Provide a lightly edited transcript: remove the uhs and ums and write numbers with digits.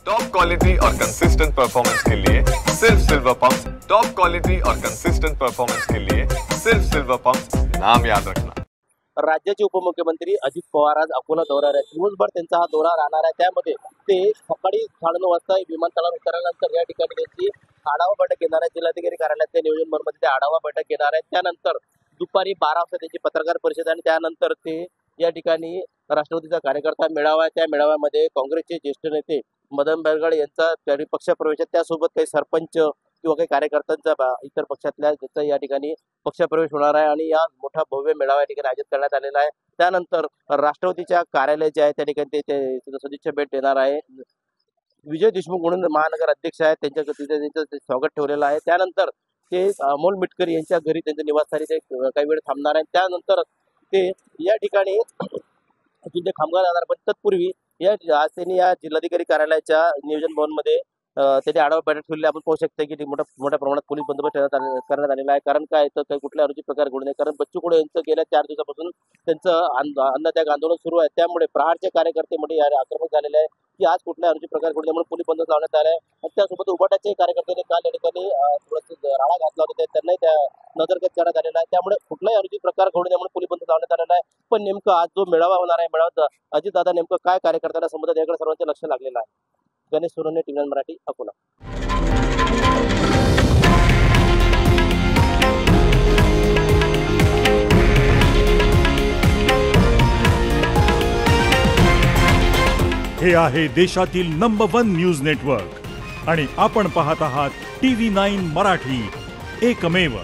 Top quality और consistent performance के लिए सिर्फ सिल्वर पंप्स। टॉप क्वालिटी और कंसिस्टेंट परफॉर्मेंस के लिए सिर्फ सिल्वर पंप्स, नाम याद रखना। राज्याचे उपमुख्यमंत्री अजित पवार आज अकोला दौऱ्यावर आहेत। दिवसभर त्यांचा हा दौरा राहणार आहे। त्यामध्ये ते सकाळी 9:30 वाजता विमानतळावर उतरल्यानंतर या ठिकाणी त्यांची आढावा बैठक घेणार आहे। जिल्हाधिकारी कार्यालयात नियोजन भवनमध्ये ते आढावा बैठक घेणार आहेत। त्यानंतर दुपारी 12 वाजता त्यांची पत्रकार परिषद आणि त्यानंतर ते या ठिकाणी राष्ट्रवादीचा कार्यकर्ता मेळावा आहे। त्या मेळाव्यामध्ये काँग्रेसचे ज्येष्ठ नेते मदन बैलगड यांचा तरी पक्षप्रवेश आहे। त्यासोबत काही सरपंच किंवा काही कार्यकर्त्यांचा इतर पक्षातल्या ज्याचा या ठिकाणी पक्षप्रवेश होणार आहे आणि या मोठा भव्य मेळावा या ठिकाणी आयोजित करण्यात आलेला आहे। त्यानंतर राष्ट्रवादीच्या कार्यालय जे आहे त्या ठिकाणी ते सदिच्छा भेट देणार आहे। विजय देशमुख म्हणून महानगर अध्यक्ष आहेत, त्यांचं स्वागत ठेवलेलं आहे। त्यानंतर ते अमोल मिटकर यांच्या घरी त्यांच्या निवासस्थानी ते काही वेळ थांबणार आहे। त्यानंतर ते या ठिकाणी जे कामगार जाणार, पण तत्पूर्वी आज त्यांनी या जिल्हाधिकारी कार्यालयाच्या नियोजन भवनमध्ये त्यांनी आढावा बैठक ठेवली। आपण पाहू शकता की मोठ्या प्रमाणात पोलीस बंदोबस्त करण्यात आलेला आहे। कारण काय तर काही कुठल्या अनुचित प्रकार घडू नये, कारण बच्चू कडू यांचं गेल्या 4 दिवसापासून त्यांचं अन्नत्याग आंदोलन सुरू आहे। त्यामुळे प्रहारचे कार्यकर्ते म्हणजे आक्रमक झालेले आहे की आज कुठल्या अनुचित प्रकार घडू नये म्हणून पोलीस बंदोबस्त लावण्यात आला आहे। आणि त्यासोबत उभाटाचे कार्यकर्त्यांनी काल या ठिकाणी राडा घातला होता, त्यांनाही त्या नजरकैद करण्यात आलेला आहे। त्यामुळे कुठलाही अनुचित प्रकार घडू नये म्हणून पोलीस बंदोबस्त लावण्यात आलेला आहे। पण नेमकं आज जो मेळावा होणार आहे, मेळाव्यात अजितदादा नेमकं काय कार्यकर्त्यांना संबंधित याकडे सर्वांचे लक्ष लागलेलं आहे। गणेश सोनवणे, टीव्ही 9 मराठी, अकोला। हे आहे देशातील नंबर 1 न्यूज नेटवर्क आणि आपण पाहत आहात टीव्ही 9 मराठी, एकमेव।